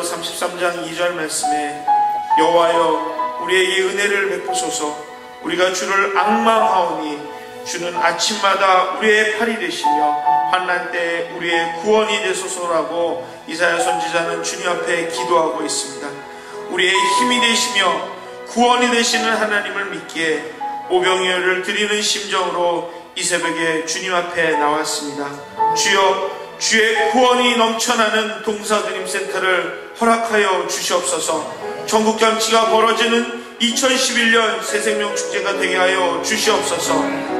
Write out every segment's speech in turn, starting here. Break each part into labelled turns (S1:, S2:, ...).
S1: 33장 2절 말씀에 여호와여 우리에게 은혜를 베푸소서. 우리가 주를 앙망하오니 주는 아침마다 우리의 팔이 되시며 환난 때에 우리의 구원이 되소서라고 이사야 선지자는 주님 앞에 기도하고 있습니다. 우리의 힘이 되시며 구원이 되시는 하나님을 믿기에 오병이어를 드리는 심정으로 이 새벽에 주님 앞에 나왔습니다. 주여, 주의 구원이 넘쳐나는 동사드림센터를 허락하여 주시옵소서. 전국잔치가 벌어지는 2011년 새생명축제가 되게 하여 주시옵소서.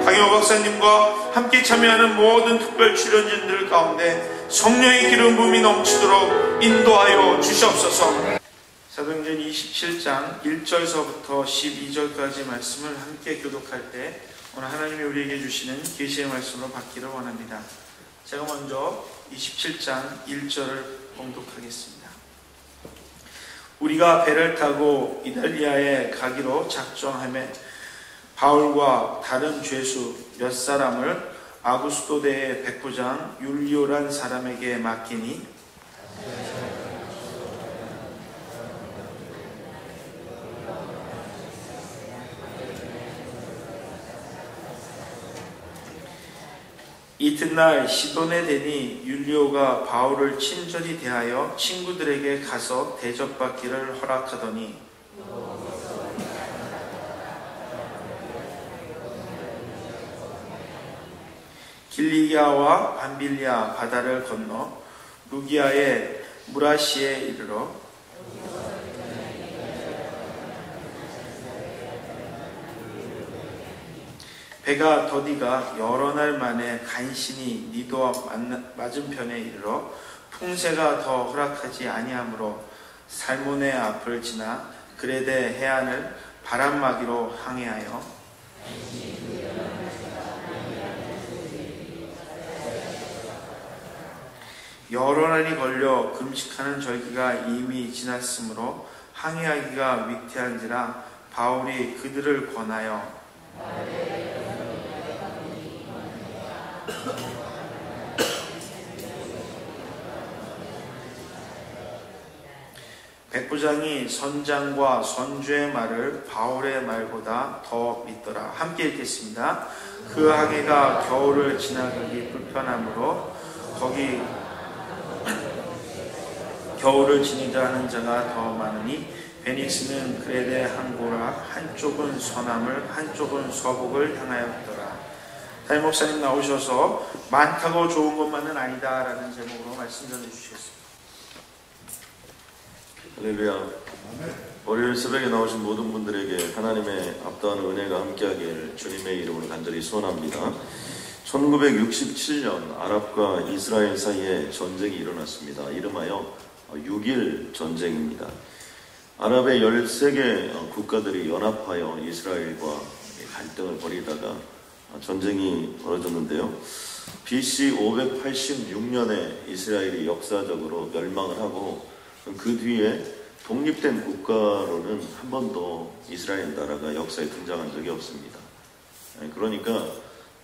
S1: 강효 박사님과 함께 참여하는 모든 특별 출연진들 가운데 성령의 기름 부음이 넘치도록 인도하여 주시옵소서. 사도행전 27장 1절서부터 12절까지 말씀을 함께 교독할 때 오늘 하나님이 우리에게 주시는 계시의 말씀으로 받기를 원합니다. 제가 먼저 27장 1절을 봉독하겠습니다. 우리가 배를 타고 이달리아에 가기로 작정하며 바울과 다른 죄수 몇 사람을 아구스도대의 백부장 율리오란 사람에게 맡기니 이튿날 시돈에 되니 율리오가 바울을 친절히 대하여 친구들에게 가서 대접받기를 허락하더니 길리기아와 밤빌리아 바다를 건너 루기아의 무라시에 이르러 배가 더디가 여러 날 만에 간신히 니도 맞은편에 이르러 풍세가 더 허락하지 아니하므로 살모네 앞을 지나 그레데 해안을 바람막이로 항해하여 여러 날이 걸려 금식하는 절기가 이미 지났으므로 항해하기가 위태한지라 바울이 그들을 권하여 백부장이 선장과 선주의 말을 바울의 말보다 더 믿더라. 함께 읽겠습니다. 그 항해가 겨울을 지나가기 불편하므로 거기 겨울을 지니자 하는 자가 더 많으니 베닉스는 그레데 항구라 한쪽은 서남을 한쪽은 서북을 향하였더라. 담임 목사님 나오셔서 많다고 좋은 것만은 아니다 라는 제목으로 말씀 전해주시겠습니다.
S2: 할렐루야. 월요일 새벽에 나오신 모든 분들에게 하나님의 압도하는 은혜가 함께하길 주님의 이름으로 간절히 소원합니다. 1967년 아랍과 이스라엘 사이에 전쟁이 일어났습니다. 이름하여 6.1 전쟁입니다. 아랍의 13개 국가들이 연합하여 이스라엘과 갈등을 벌이다가 전쟁이 벌어졌는데요. BC 586년에 이스라엘이 역사적으로 멸망을 하고 그 뒤에 독립된 국가로는 한 번도 이스라엘 나라가 역사에 등장한 적이 없습니다. 그러니까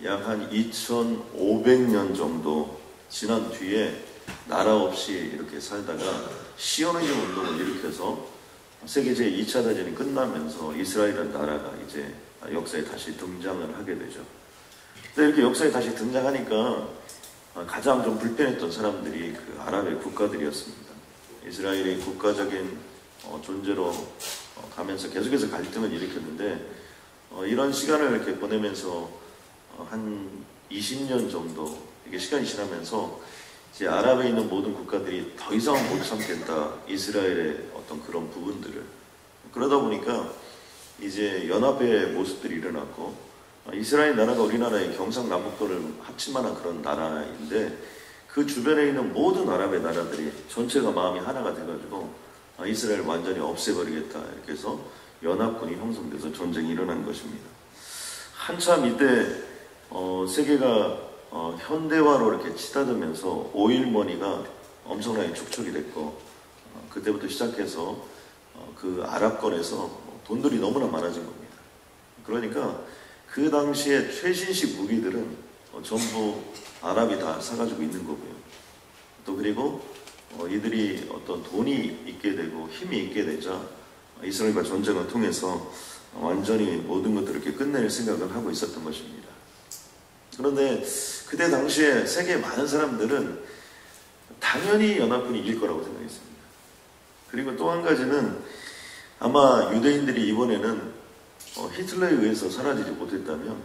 S2: 약 한 2500년 정도 지난 뒤에 나라 없이 이렇게 살다가 시오니즘 운동을 일으켜서 세계 제2차 대전이 끝나면서 이스라엘이라는 나라가 이제 역사에 다시 등장을 하게 되죠. 근데 이렇게 역사에 다시 등장하니까 가장 좀 불편했던 사람들이 그 아랍의 국가들이었습니다. 이스라엘이 국가적인 존재로 가면서 계속해서 갈등을 일으켰는데 이런 시간을 이렇게 보내면서 한 20년 정도 이게 시간이 지나면서 이제 아랍에 있는 모든 국가들이 더 이상 못 참겠다. 이스라엘의 어떤 그런 부분들을. 그러다 보니까 이제 연합의 모습들이 일어났고 이스라엘 나라가 우리나라의 경상남북도를 합친 만한 그런 나라인데 그 주변에 있는 모든 아랍의 나라들이 전체가 마음이 하나가 돼가지고 이스라엘 완전히 없애버리겠다 이렇게 해서 연합군이 형성돼서 전쟁이 일어난 것입니다. 한참 이때 세계가 현대화로 이렇게 치닫으면서 오일머니가 엄청나게 축적이 됐고 그때부터 시작해서 그 아랍권에서 돈들이 너무나 많아진 겁니다. 그러니까 그 당시에 최신식 무기들은 전부 아랍이 다 사가지고 있는 거고요. 또 그리고 이들이 어떤 돈이 있게 되고 힘이 있게 되자 이스라엘과 전쟁을 통해서 완전히 모든 것들을 이렇게 끝낼 생각을 하고 있었던 것입니다. 그런데 그때 당시에 세계의 많은 사람들은 당연히 연합군이 이길 거라고 생각했습니다. 그리고 또 한 가지는 아마 유대인들이 이번에는 히틀러에 의해서 사라지지 못했다면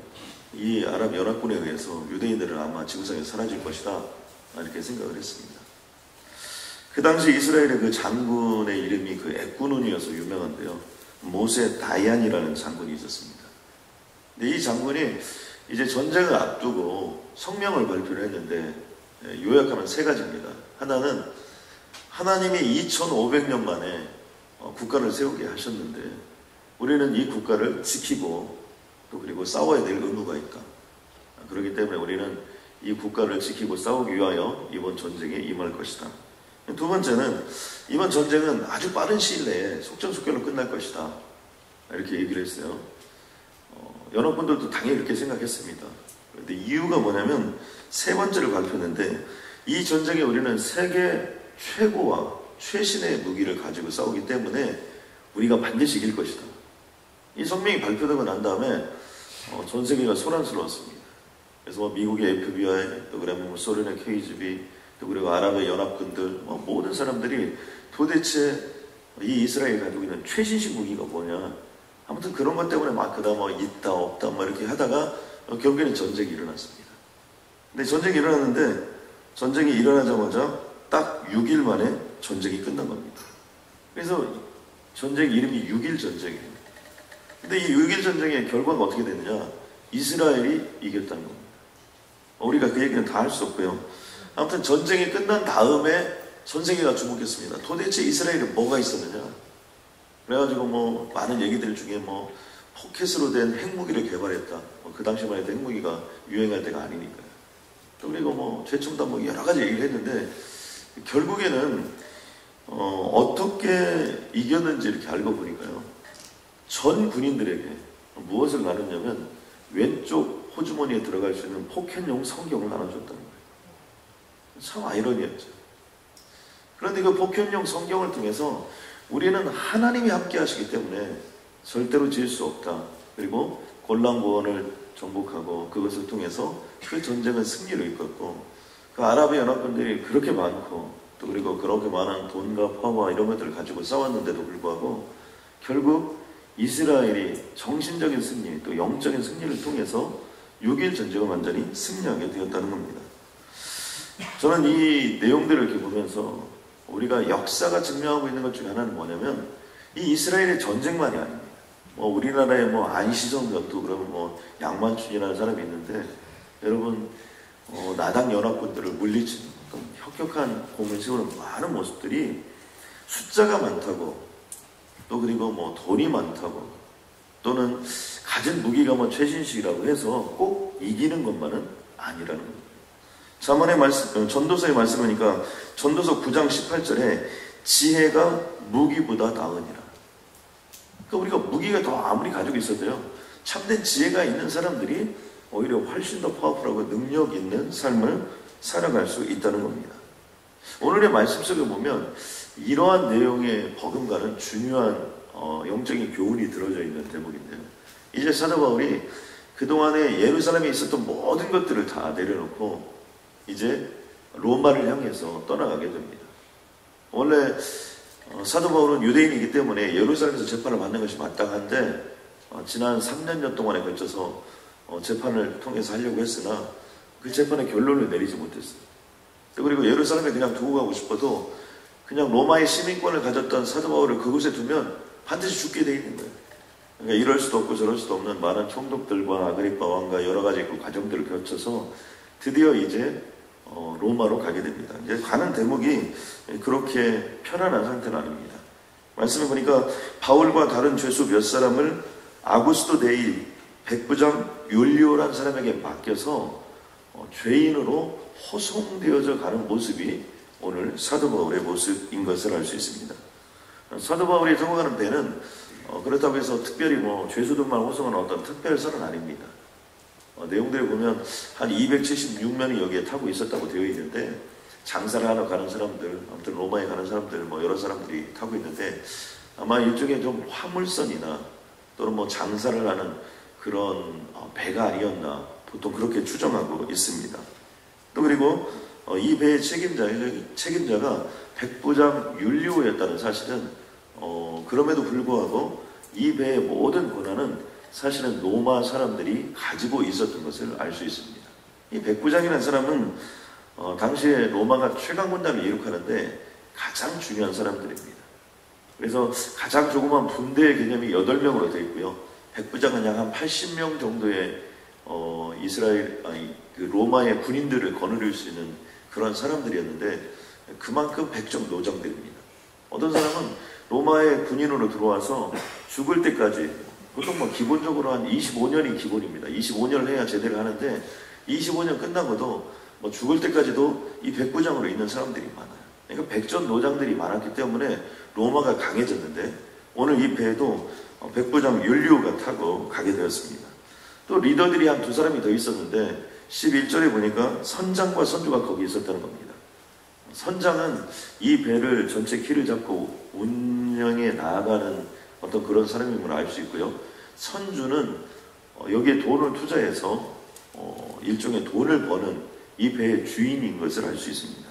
S2: 이 아랍 연합군에 의해서 유대인들은 아마 지구상에서 사라질 것이다, 이렇게 생각을 했습니다. 그 당시 이스라엘의 그 장군의 이름이 그 에꾸눈이어서 유명한데요. 모세 다얀이라는 장군이 있었습니다. 근데 이 장군이 이제 전쟁을 앞두고 성명을 발표를 했는데 요약하면 세 가지입니다. 하나는 하나님이 2500년 만에 국가를 세우게 하셨는데 우리는 이 국가를 지키고 또 그리고 싸워야 될 의무가 있다. 그렇기 때문에 우리는 이 국가를 지키고 싸우기 위하여 이번 전쟁에 임할 것이다. 두 번째는 이번 전쟁은 아주 빠른 시일 내에 속전속결로 끝날 것이다, 이렇게 얘기를 했어요. 연합군들도 당연히 그렇게 생각했습니다. 그런데 이유가 뭐냐면 세 번째를 발표했는데 이 전쟁에 우리는 세계 최고와 최신의 무기를 가지고 싸우기 때문에 우리가 반드시 이길 것이다. 이 성명이 발표되고 난 다음에 전 세계가 소란스러웠습니다. 그래서 미국의 FBI, 또 그러면 소련의 KGB, 또 그리고 아랍의 연합군들, 모든 사람들이 도대체 이 이스라엘이 가지고 있는 최신식 무기가 뭐냐, 아무튼 그런 것 때문에 막 그다음 있다 없다 이렇게 하다가 결국에는 전쟁이 일어났습니다. 근데 전쟁이 일어났는데 전쟁이 일어나자마자 딱 6일 만에 전쟁이 끝난 겁니다. 그래서 전쟁 이름이 6일 전쟁이에요. 근데 이 6일 전쟁의 결과가 어떻게 됐느냐? 이스라엘이 이겼다는 겁니다. 우리가 그 얘기는 다 할 수 없고요. 아무튼 전쟁이 끝난 다음에 전 세계가 주목했습니다. 도대체 이스라엘에 뭐가 있었느냐? 그래가지고 많은 얘기들 중에 포켓으로 된 핵무기를 개발했다. 그 당시만 해도 핵무기가 유행할 때가 아니니까요. 또 그리고 최첨단 여러 가지 얘기를 했는데 결국에는 어떻게 이겼는지 이렇게 알고 보니까요. 전 군인들에게 무엇을 나눴냐면 왼쪽 호주머니에 들어갈 수 있는 포켓용 성경을 나눠줬다는 거예요. 참 아이러니였죠. 그런데 그 포켓용 성경을 통해서 우리는 하나님이 함께 하시기 때문에 절대로 질 수 없다. 그리고 골란고원을 정복하고 그것을 통해서 그 전쟁은 승리를 이끌었고 그 아랍의 연합군들이 그렇게 많고 또 그리고 그렇게 많은 돈과 파와 이런 것들을 가지고 싸웠는데도 불구하고 결국 이스라엘이 정신적인 승리 또 영적인 승리를 통해서 6일 전쟁을 완전히 승리하게 되었다는 겁니다. 저는 이 내용들을 이렇게 보면서 우리가 역사가 증명하고 있는 것 중에 하나는 뭐냐면 이 이스라엘의 전쟁만이 아닙니다. 우리나라에 안시성 전투 그러면 양만춘이라는 사람이 있는데 여러분 나당 연합군들을 물리치는 혁혁한 공을 세우는 많은 모습들이 숫자가 많다고 또 그리고 돈이 많다고 또는 가진 무기가 최신식이라고 해서 꼭 이기는 것만은 아니라는 겁니다. 자문의 말씀, 전도서의 말씀이니까 전도서 9장 18절에 지혜가 무기보다 나으니라. 그러니까 우리가 무기가 더 아무리 가지고 있어도요, 참된 지혜가 있는 사람들이 오히려 훨씬 더 파워풀하고 능력 있는 삶을 살아갈 수 있다는 겁니다. 오늘의 말씀 속에 보면 이러한 내용에 버금가는 중요한 영적인 교훈이 들어져 있는 대목인데요. 이제 사도 바울이 그동안에 예루살렘에 있었던 모든 것들을 다 내려놓고 이제 로마를 향해서 떠나가게 됩니다. 원래 사도 바울은 유대인이기 때문에 예루살렘에서 재판을 받는 것이 마땅한데 지난 3년여 동안에 걸쳐서 재판을 통해서 하려고 했으나 그 재판의 결론을 내리지 못했어요. 그리고 예루살렘에 그냥 두고 가고 싶어도 그냥 로마의 시민권을 가졌던 사도 바울을 그곳에 두면 반드시 죽게 돼 있는 거예요. 그러니까 이럴 수도 없고 저럴 수도 없는 많은 총독들과 아그리파 왕과 여러 가지 그 과정들을 거쳐서 드디어 이제 로마로 가게 됩니다. 이제 가는 대목이 그렇게 편안한 상태는 아닙니다. 말씀해 보니까 바울과 다른 죄수 몇 사람을 아구스도 데이 백부장 율리오라는 사람에게 맡겨서 죄인으로 호송되어져 가는 모습이 오늘 사도 바울의 모습인 것을 알 수 있습니다. 사도 바울이 타고 가는 배는 그렇다고 해서 특별히 죄수들만 호송하는 어떤 특별선은 아닙니다. 내용들을 보면 한 276명이 여기에 타고 있었다고 되어 있는데 장사를 하러 가는 사람들, 아무튼 로마에 가는 사람들, 뭐 여러 사람들이 타고 있는데 아마 일종의 좀 화물선이나 또는 뭐 장사를 하는 그런 배가 아니었나 보통 그렇게 추정하고 있습니다. 또 그리고 이 배의 책임자가 백부장 율리오였다는 사실은 그럼에도 불구하고 이 배의 모든 권한은 사실은 로마 사람들이 가지고 있었던 것을 알 수 있습니다. 이 백부장이라는 사람은 당시에 로마가 최강군단을 이룩하는데 가장 중요한 사람들입니다. 그래서 가장 조그만 분대의 개념이 8명으로 되어 있고요. 백부장은 약 한 80명 정도의 로마의 군인들을 거느릴 수 있는 그런 사람들이었는데 그만큼 백정 노장들입니다. 어떤 사람은 로마의 군인으로 들어와서 죽을 때까지 보통 뭐 기본적으로 한 25년이 기본입니다. 25년을 해야 제대를 하는데 25년 끝나고도 뭐 죽을 때까지도 이 백부장으로 있는 사람들이 많아요. 그러니까 백전 노장들이 많았기 때문에 로마가 강해졌는데 오늘 이 배에도 백부장 율리오가 타고 가게 되었습니다. 또 리더들이 한 2사람이 더 있었는데 11절에 보니까 선장과 선주가 거기 있었다는 겁니다. 선장은 이 배를 전체 키를 잡고 운영해 나아가는 어떤 그런 사람임을 알 수 있고요. 선주는 여기에 돈을 투자해서 일종의 돈을 버는 이 배의 주인인 것을 알 수 있습니다.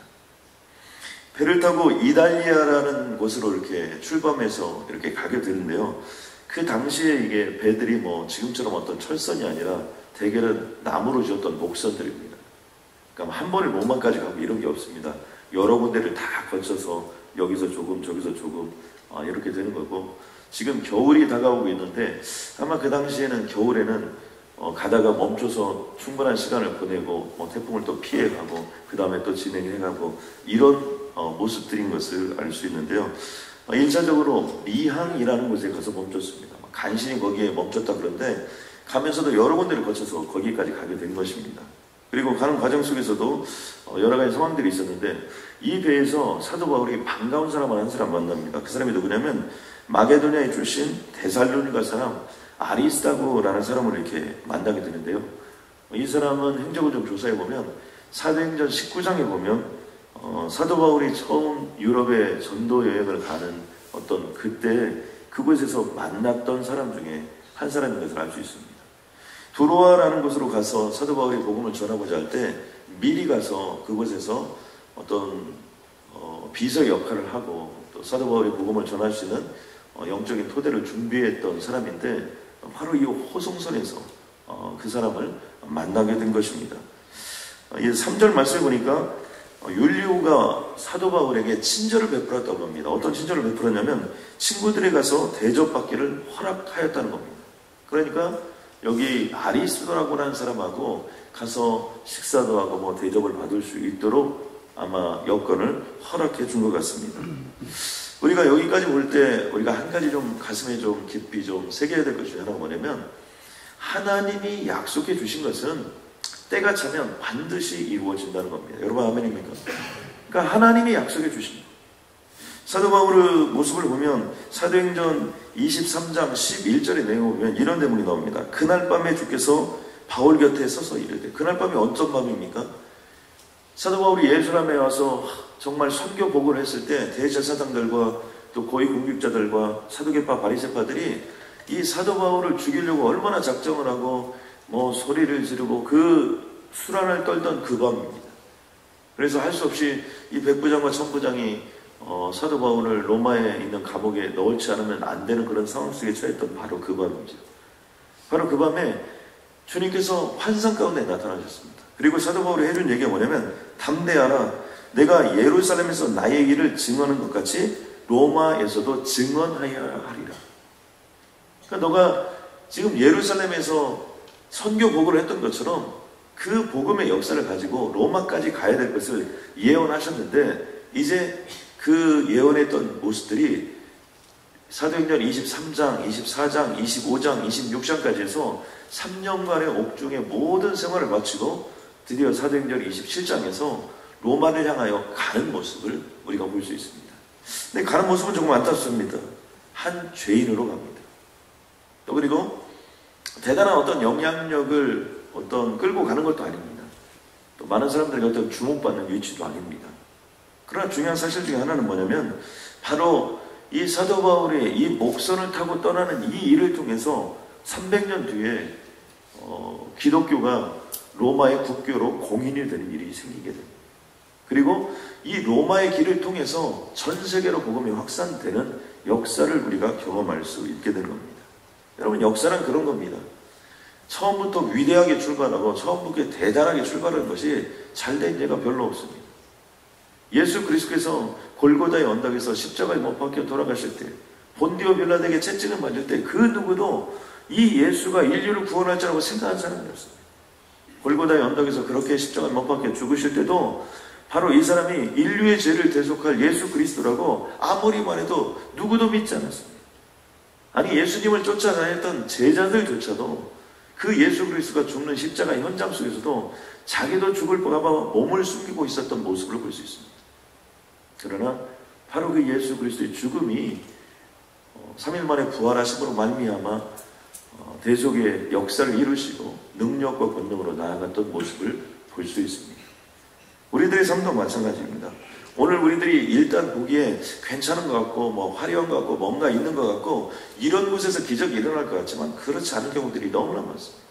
S2: 배를 타고 이달리아라는 곳으로 이렇게 출범해서 이렇게 가게 되는데요. 그 당시에 이게 배들이 뭐 지금처럼 어떤 철선이 아니라 대개는 나무로 지었던 목선들입니다. 그러니까 한 번에 로마까지 가고 이런 게 없습니다. 여러 군데를 다 거쳐서 여기서 조금 저기서 조금 이렇게 되는 거고, 지금 겨울이 다가오고 있는데 아마 그 당시에는 겨울에는 가다가 멈춰서 충분한 시간을 보내고 태풍을 또 피해가고 그 다음에 또 진행해가고 이런 모습들인 것을 알 수 있는데요. 1차적으로 미항이라는 곳에 가서 멈췄습니다. 간신히 거기에 멈췄다 그런데 가면서도 여러 군데를 거쳐서 거기까지 가게 된 것입니다. 그리고 가는 과정 속에서도 여러 가지 상황들이 있었는데 이 배에서 사도 바울이 반가운 사람을 한 사람 만납니다. 그 사람이 누구냐면 마게도냐의 출신 데살로니가 사람 아리스다고라는 사람을 이렇게 만나게 되는데요. 이 사람은 행적을 좀 조사해보면 사도행전 19장에 보면 사도 바울이 처음 유럽에 전도 여행을 가는 어떤 그때 그곳에서 만났던 사람 중에 한 사람인 것을 알 수 있습니다. 두로아라는 곳으로 가서 사도 바울이 복음을 전하고자 할 때 미리 가서 그곳에서 어떤 비서 역할을 하고 또 사도 바울이 복음을 전할 수 있는 영적인 토대를 준비했던 사람인데 바로 이 호송선에서 그 사람을 만나게 된 것입니다. 3절 말씀에 보니까 율리오가 사도 바울에게 친절을 베풀었다고 합니다. 어떤 친절을 베풀었냐면 친구들에 가서 대접받기를 허락하였다는 겁니다. 그러니까 여기 아리스도라고 하는 사람하고 가서 식사도 하고 뭐 대접을 받을 수 있도록 아마 여건을 허락해 준 것 같습니다. 우리가 여기까지 볼 때 우리가 한 가지 좀 가슴에 좀 깊이 좀 새겨야 될 것 중에 하나가 뭐냐면 하나님이 약속해 주신 것은 때가 차면 반드시 이루어진다는 겁니다. 여러분 아멘입니까? 그러니까 하나님이 약속해 주신 것. 사도 바울의 모습을 보면 사도행전 23장 11절의 내용을 보면 이런 대목이 나옵니다. 그날 밤에 주께서 바울 곁에 서서 이르되, 그날 밤이 어떤 밤입니까? 사도 바울이 예루살렘에 와서 정말 선교 보고를 했을 때 대제사장들과 또 고위 공직자들과 사두개파 바리새파들이 이 사도 바울을 죽이려고 얼마나 작정을 하고 뭐 소리를 지르고 그 수란을 떨던 그 밤입니다. 그래서 할 수 없이 이 백부장과 천부장이 사도 바울을 로마에 있는 감옥에 넣지 않으면 안 되는 그런 상황 속에 처했던 바로 그 밤이죠. 바로 그 밤에 주님께서 환상 가운데 나타나셨습니다. 그리고 사도 바울이 해준 얘기가 뭐냐면 담대하라, 내가 예루살렘에서 나의 일을 증언한 것 같이 로마에서도 증언하여야 하리라. 그러니까 너가 지금 예루살렘에서 선교 보고를 했던 것처럼 그 복음의 역사를 가지고 로마까지 가야 될 것을 예언하셨는데 이제 그 예언했던 모습들이 사도행전 23장, 24장, 25장, 26장까지 해서 3년간의 옥중의 모든 생활을 마치고 드디어 사도행전 27장에서 로마를 향하여 가는 모습을 우리가 볼 수 있습니다. 근데 가는 모습은 조금 안타깝습니다. 한 죄인으로 갑니다. 또 그리고 대단한 어떤 영향력을 끌고 가는 것도 아닙니다. 또 많은 사람들에게 어떤 주목받는 위치도 아닙니다. 그러나 중요한 사실 중에 하나는 뭐냐면 바로 이 사도 바울의 이 목선을 타고 떠나는 이 일을 통해서 300년 뒤에 기독교가 로마의 국교로 공인이 되는 일이 생기게 됩니다. 그리고 이 로마의 길을 통해서 전 세계로 복음이 확산되는 역사를 우리가 경험할 수 있게 되는 겁니다. 여러분, 역사란 그런 겁니다. 처음부터 위대하게 출발하고 처음부터 대단하게 출발하는 것이 잘된 예가 별로 없습니다. 예수 그리스도께서 골고다의 언덕에서 십자가에 못 박혀 돌아가실 때, 본디오 빌라도에게 채찍을 맞을 때 그 누구도 이 예수가 인류를 구원할 줄알고 생각한 사람이 없습니다. 골고다의 언덕에서 그렇게 십자가에 못 박혀 죽으실 때도 바로 이 사람이 인류의 죄를 대속할 예수 그리스도라고 아무리 말해도 누구도 믿지 않았습니다. 아니, 예수님을 쫓아다녔던 제자들조차도 그 예수 그리스도가 죽는 십자가 현장 속에서도 자기도 죽을 까봐 몸을 숨기고 있었던 모습을 볼 수 있습니다. 그러나 바로 그 예수 그리스도의 죽음이 3일 만에 부활하심으로 말미암아 대속의 역사를 이루시고 능력과 권능으로 나아갔던 모습을 볼 수 있습니다. 우리들의 삶도 마찬가지입니다. 오늘 우리들이 일단 보기에 괜찮은 것 같고 뭐 화려한 것 같고 뭔가 있는 것 같고 이런 곳에서 기적이 일어날 것 같지만 그렇지 않은 경우들이 너무나 많습니다.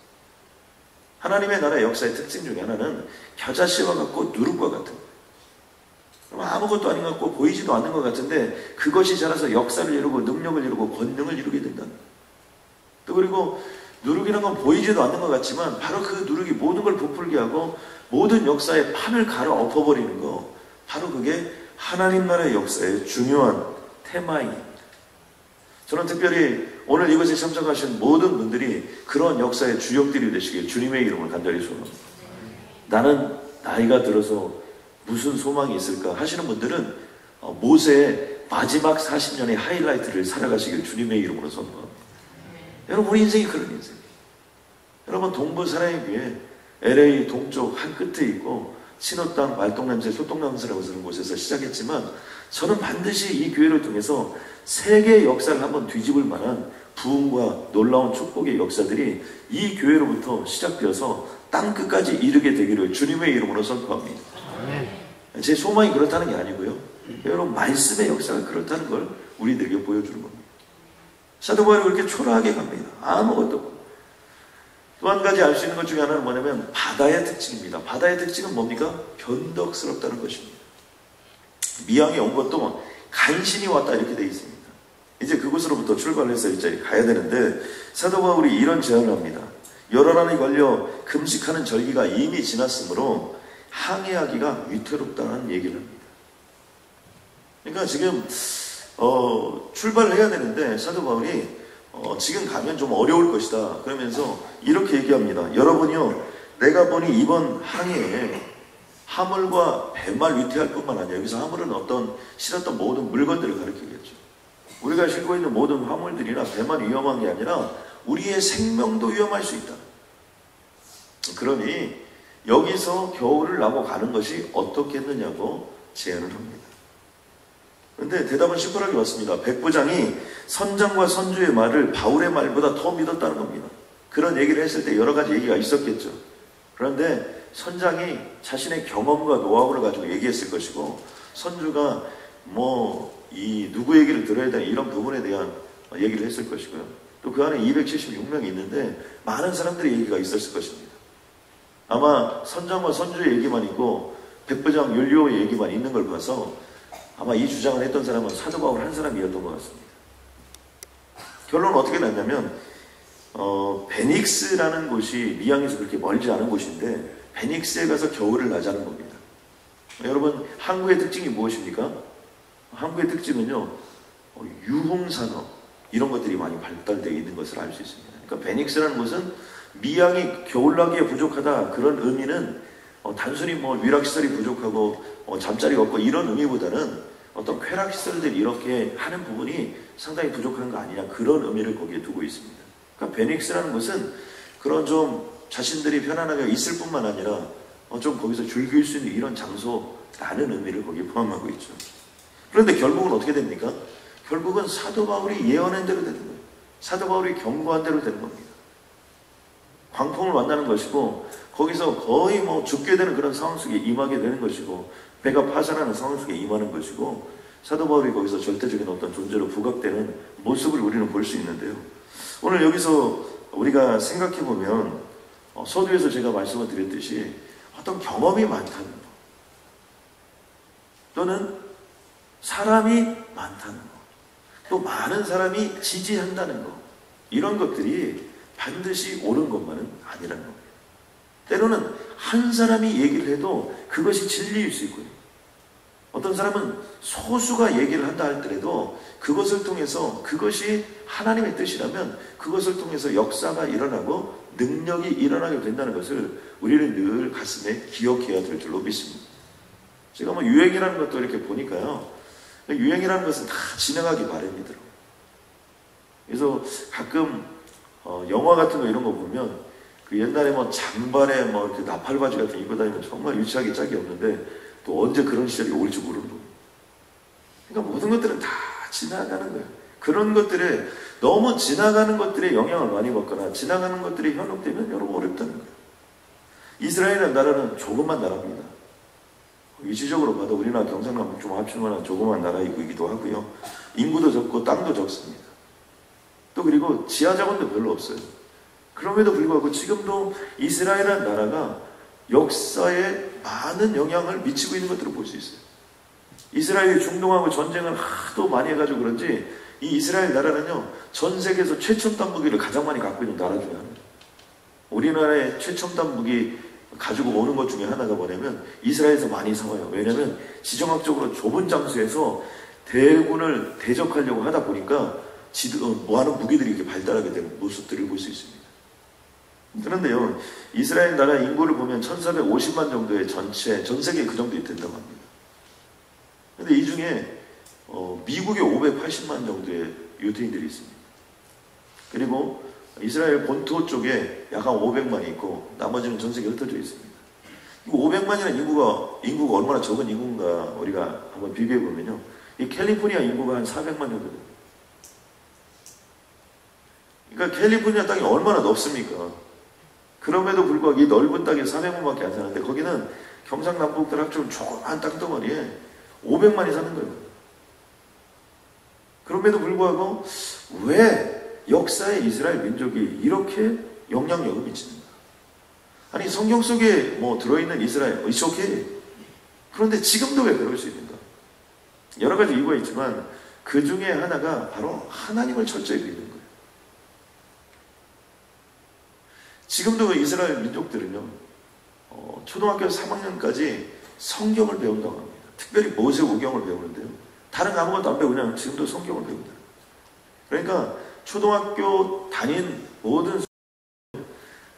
S2: 하나님의 나라의 역사의 특징 중에 하나는 겨자씨와 같고 누룩과 같은 거예요. 아무것도 아닌 것 같고 보이지도 않는 것 같은데 그것이 자라서 역사를 이루고 능력을 이루고 권능을 이루게 된다는 거예요. 또 그리고 누룩이라는 건 보이지도 않는 것 같지만 바로 그 누룩이 모든 걸 부풀게 하고 모든 역사의 판을 갈아 엎어버리는 거, 바로 그게 하나님 나라의 역사의 중요한 테마입니다. 저는 특별히 오늘 이것에 참석하신 모든 분들이 그런 역사의 주역들이 되시길 주님의 이름을 간절히 소원합니다. 나는 나이가 들어서 무슨 소망이 있을까 하시는 분들은 모세의 마지막 40년의 하이라이트를 살아가시길 주님의 이름으로 선포합니다. 여러분, 우리 인생이 그런 인생이에요. 여러분, 동부 사랑의 교회 LA 동쪽 한 끝에 있고 신호땅, 말똥냄새, 소똥냄새라고 하는 곳에서 시작했지만 저는 반드시 이 교회를 통해서 세계의 역사를 한번 뒤집을 만한 부흥과 놀라운 축복의 역사들이 이 교회로부터 시작되어서 땅 끝까지 이르게 되기를 주님의 이름으로 선포합니다. 제 소망이 그렇다는 게 아니고요. 여러분, 말씀의 역사가 그렇다는 걸 우리들에게 보여주는 겁니다. 사도 바울이 그렇게 초라하게 갑니다. 아무것도 없고. 또 한 가지 알 수 있는 것 중에 하나는 뭐냐면 바다의 특징입니다. 바다의 특징은 뭡니까? 변덕스럽다는 것입니다. 미양에 온 것도 간신히 왔다 이렇게 되어 있습니다. 이제 그곳으로부터 출발해서 이제 가야 되는데 사도 바울이 이런 제안을 합니다. 열흘 걸려 금식하는 절기가 이미 지났으므로 항해하기가 위태롭다는 얘기를 합니다. 그러니까 지금 출발을 해야 되는데 사도 바울이 지금 가면 좀 어려울 것이다 그러면서 이렇게 얘기합니다. 여러분이요, 내가 보니 이번 항해에 화물과 배만 위태할 뿐만 아니라, 여기서 화물은 어떤 실었던 모든 물건들을 가리키겠죠. 우리가 싣고 있는 모든 화물들이나 배만 위험한 게 아니라 우리의 생명도 위험할 수 있다. 그러니 여기서 겨울을 나고 가는 것이 어떻겠느냐고 제안을 합니다. 그런데 대답은 심플하게 왔습니다. 백부장이 선장과 선주의 말을 바울의 말보다 더 믿었다는 겁니다. 그런 얘기를 했을 때 여러 가지 얘기가 있었겠죠. 그런데 선장이 자신의 경험과 노하우를 가지고 얘기했을 것이고, 선주가 이 누구 얘기를 들어야 되는 이런 부분에 대한 얘기를 했을 것이고요. 또 그 안에 276명이 있는데 많은 사람들의 얘기가 있었을 것입니다. 아마 선장과 선주의 얘기만 있고 백부장 율리오의 얘기만 있는 걸 봐서 아마 이 주장을 했던 사람은 사도 바울 한 사람이었던 것 같습니다. 결론은 어떻게 났냐면 베닉스라는 곳이 미양에서 그렇게 멀지 않은 곳인데 베닉스에 가서 겨울을 나자는 겁니다. 여러분, 항구의 특징이 무엇입니까? 항구의 특징은요, 유흥산업 이런 것들이 많이 발달되어 있는 것을 알 수 있습니다. 그러니까 베닉스라는 곳은 미양이 겨울나기에 부족하다 그런 의미는 단순히 위락시설이 부족하고 잠자리가 없고 이런 의미보다는 어떤 쾌락시설들이 이렇게 하는 부분이 상당히 부족한 거 아니냐, 그런 의미를 거기에 두고 있습니다. 그러니까 베닉스라는 것은 그런 좀 자신들이 편안하게 있을 뿐만 아니라 좀 거기서 즐길 수 있는 이런 장소라는 의미를 거기에 포함하고 있죠. 그런데 결국은 어떻게 됩니까? 결국은 사도 바울이 예언한 대로 되는 거예요. 사도 바울이 경고한 대로 되는 겁니다. 광풍을 만나는 것이고 거기서 거의 뭐 죽게 되는 그런 상황 속에 임하게 되는 것이고 배가 파산하는 상황 속에 임하는 것이고 사도 바울이 거기서 절대적인 어떤 존재로 부각되는 모습을 우리는 볼 수 있는데요. 오늘 여기서 우리가 생각해 보면 서두에서 제가 말씀을 드렸듯이 어떤 경험이 많다는 것 또는 사람이 많다는 것 또 많은 사람이 지지한다는 것 이런 것들이 반드시 옳은 것만은 아니라는 겁니다. 때로는 한 사람이 얘기를 해도 그것이 진리일 수 있고요. 어떤 사람은 소수가 얘기를 한다 할때라도 그것을 통해서 그것이 하나님의 뜻이라면 그것을 통해서 역사가 일어나고 능력이 일어나게 된다는 것을 우리는 늘 가슴에 기억해야 될 줄로 믿습니다. 제가 뭐 유행이라는 것도 이렇게 보니까요. 유행이라는 것은 다 지나가기 마련이더라고요. 그래서 가끔 영화 같은 거 이런 거 보면 그 옛날에 뭐 장발에 뭐 이렇게 나팔바지 같은 거 입고 다니면 정말 유치하게 짝이 없는데 또 언제 그런 시절이 올지 모르는 거예요. 그러니까 모든 것들은 다 지나가는 거예요. 그런 것들에 너무 지나가는 것들에 영향을 많이 받거나 지나가는 것들이 현혹되면 여러분 어렵다는 거예요. 이스라엘이라는 나라는 조그만 나라입니다. 위치적으로 봐도 우리나라 경상남북 좀 합칠 만한 조그만 나라이기도 하고요. 인구도 적고 땅도 적습니다. 또 그리고 지하 자원도 별로 없어요. 그럼에도 불구하고 지금도 이스라엘이라는 나라가 역사에 많은 영향을 미치고 있는 것들을 볼 수 있어요. 이스라엘이 중동하고 전쟁을 하도 많이 해가지고 그런지 이 이스라엘 나라는요 전 세계에서 최첨단 무기를 가장 많이 갖고 있는 나라 중에 하나입니다. 우리나라의 최첨단 무기 가지고 오는 것 중에 하나가 뭐냐면 이스라엘에서 많이 사와요. 왜냐하면 지정학적으로 좁은 장소에서 대군을 대적하려고 하다 보니까 뭐하는 무기들이 이렇게 발달하게 되는 모습들을 볼 수 있습니다. 그런데요 이스라엘 나라 인구를 보면 1450만 정도의 전 세계에 그 정도 된다고 합니다. 그런데 이 중에 미국에 580만 정도의 유대인들이 있습니다. 그리고 이스라엘 본토 쪽에 약 한 500만이 있고 나머지는 전 세계에 흩어져 있습니다. 이 500만이라는 인구가 얼마나 적은 인구인가 우리가 한번 비교해 보면요. 이 캘리포니아 인구가 한 400만 정도 됩니다. 그러니까 캘리포니아 땅이 얼마나 넓습니까? 그럼에도 불구하고 이 넓은 땅에 400만밖에 안 사는데 거기는 경상남북들 합치면 조그만 땅덩어리에 500만이 사는 거예요. 그럼에도 불구하고 왜 역사에 이스라엘 민족이 이렇게 영향력을 미치는가? 아니 성경 속에 뭐 들어있는 이스라엘 it's okay. 그런데 지금도 왜 그럴 수 있는가? 여러 가지 이유가 있지만 그 중에 하나가 바로 하나님을 철저히 믿는 거예요. 지금도 그 이스라엘 민족들은요 초등학교 3학년까지 성경을 배운다고 합니다. 특별히 모세오경을 배우는데요. 다른 아무것도 안 배우고 그냥 지금도 성경을 배운다. 그러니까 초등학교 다닌 모든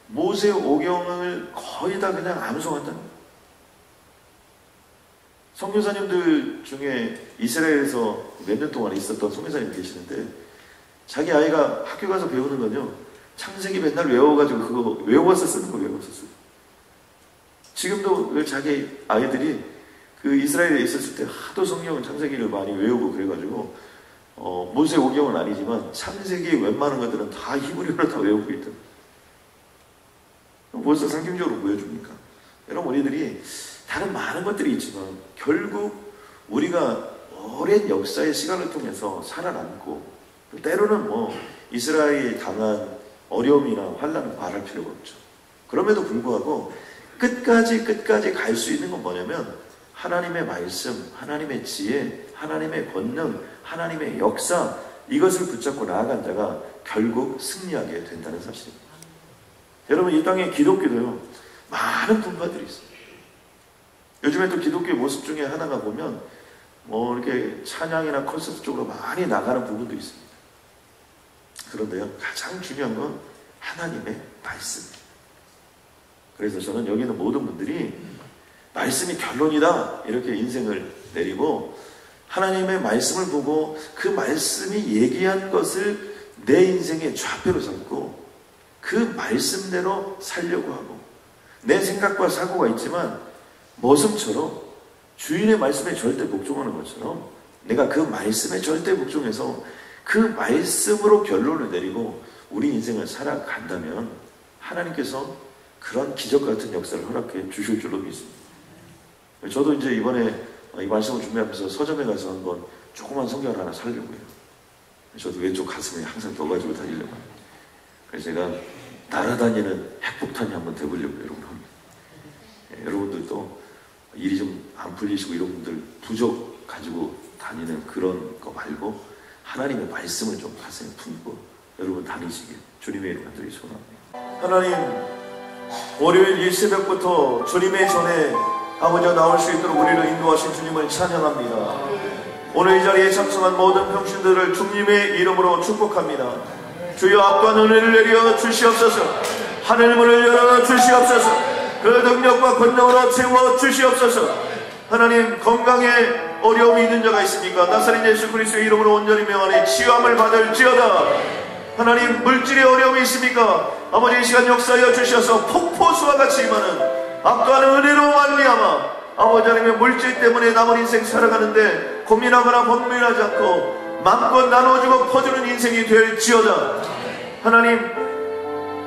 S2: 모세오경을 거의 다 그냥 암송한다는 거예요. 선교사님들 중에 이스라엘에서 몇 년 동안 있었던 선교사님 계시는데 자기 아이가 학교 가서 배우는 건요 창세기 맨날 외워가지고 그거 외워서 쓰는 거 외웠었어요. 지금도 자기 아이들이 그 이스라엘에 있었을 때 하도 성경 창세기를 많이 외우고 그래가지고 모세오경은 아니지만 창세기 웬만한 것들은 다 히브리어로 다 외우고 있다. 무엇을 상징적으로 보여줍니까? 여러분 우리들이 다른 많은 것들이 있지만 결국 우리가 오랜 역사의 시간을 통해서 살아남고 때로는 뭐 이스라엘이 당한 어려움이나 환난은 말할 필요가 없죠. 그럼에도 불구하고 끝까지 갈 수 있는 건 뭐냐면 하나님의 말씀, 하나님의 지혜, 하나님의 권능, 하나님의 역사 이것을 붙잡고 나아간 자가 결국 승리하게 된다는 사실입니다. 여러분 이 땅에 기독교도요 많은 분파들이 있어요. 요즘에 또 기독교의 모습 중에 하나가 보면 뭐 이렇게 찬양이나 콘서트 쪽으로 많이 나가는 부분도 있습니다. 그런데요 가장 중요한 건 하나님의 말씀입니다. 그래서 저는 여기 있는 모든 분들이 말씀이 결론이다 이렇게 인생을 내리고 하나님의 말씀을 보고 그 말씀이 얘기한 것을 내 인생의 좌표로 삼고 그 말씀대로 살려고 하고 내 생각과 사고가 있지만 머슴처럼 주인의 말씀에 절대 복종하는 것처럼 내가 그 말씀에 절대 복종해서 그 말씀으로 결론을 내리고 우리 인생을 살아간다면 하나님께서 그런 기적 같은 역사를 허락해 주실 줄로 믿습니다. 저도 이제 이번에 이 말씀을 준비하면서 서점에 가서 한번 조그만 성경을 하나 사려고요. 저도 왼쪽 가슴에 항상 넣어가지고 다니려고 합니다. 그래서 제가 날아다니는 핵폭탄이 한번 돼보려고요, 여러분. 여러분들도 일이 좀 안 풀리시고 이런 분들 부족 가지고 다니는 그런 거 말고 하나님의 말씀을 좀 가슴에 품고 여러분 다니시길 주님의 이름으로 간절히 소원합니다. 하나님, 월요일 이 새벽부터 주님의 전에 아버지가 나올 수 있도록 우리를 인도하신 주님을 찬양합니다. 오늘 이 자리에 참석한 모든 평신들을 주님의 이름으로 축복합니다. 주여 앞과 은혜를 내려 주시옵소서. 하늘 문을 열어 주시옵소서. 그 능력과 권능으로 채워 주시옵소서. 하나님, 건강에 어려움이 있는 자가 있습니까? 나사렛 예수 그리스도의 이름으로 온전히 명하니 치유함을 받을지어다. 하나님, 물질의 어려움이 있습니까? 아버지, 이 시간 역사하여 주셔서 폭포수와 같이 임하는 압도하는 은혜로 말미암아 아버지 하나님의 물질 때문에 남은 인생 살아가는데 고민하거나 번민하지 않고 마음껏 나눠주고 퍼주는 인생이 될지어다. 하나님,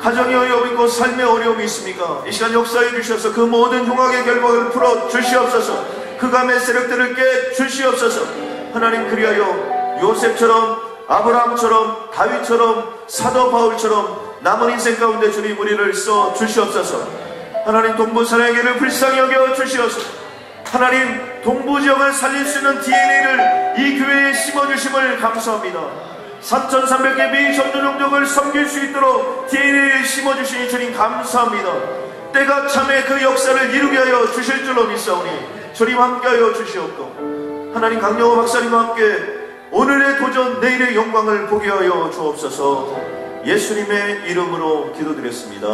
S2: 가정의 어려움이 있고 삶의 어려움이 있습니까? 이 시간 역사해 주셔서 그 모든 흉악의 결박을 풀어 주시옵소서. 그 감의 세력들을 깨 주시옵소서. 하나님, 그리하여 요셉처럼 아브라함처럼 다윗처럼 사도 바울처럼 남은 인생 가운데 주님 우리를 써 주시옵소서. 하나님, 동부 사랑에게를 불쌍히 여겨 주시옵소서. 하나님, 동부 지역을 살릴 수 있는 DNA를 이 교회에 심어주심을 감사합니다. 3,300개 미션주 종족을 섬길 수 있도록 DNA를 심어주시니 주님 감사합니다. 때가 참에 그 역사를 이루게 하여 주실 줄로 믿사오니 주님 함께하여 주시옵고, 하나님 강영호 박사님과 함께 오늘의 도전 내일의 영광을 보게 하여 주옵소서. 예수님의 이름으로 기도드렸습니다.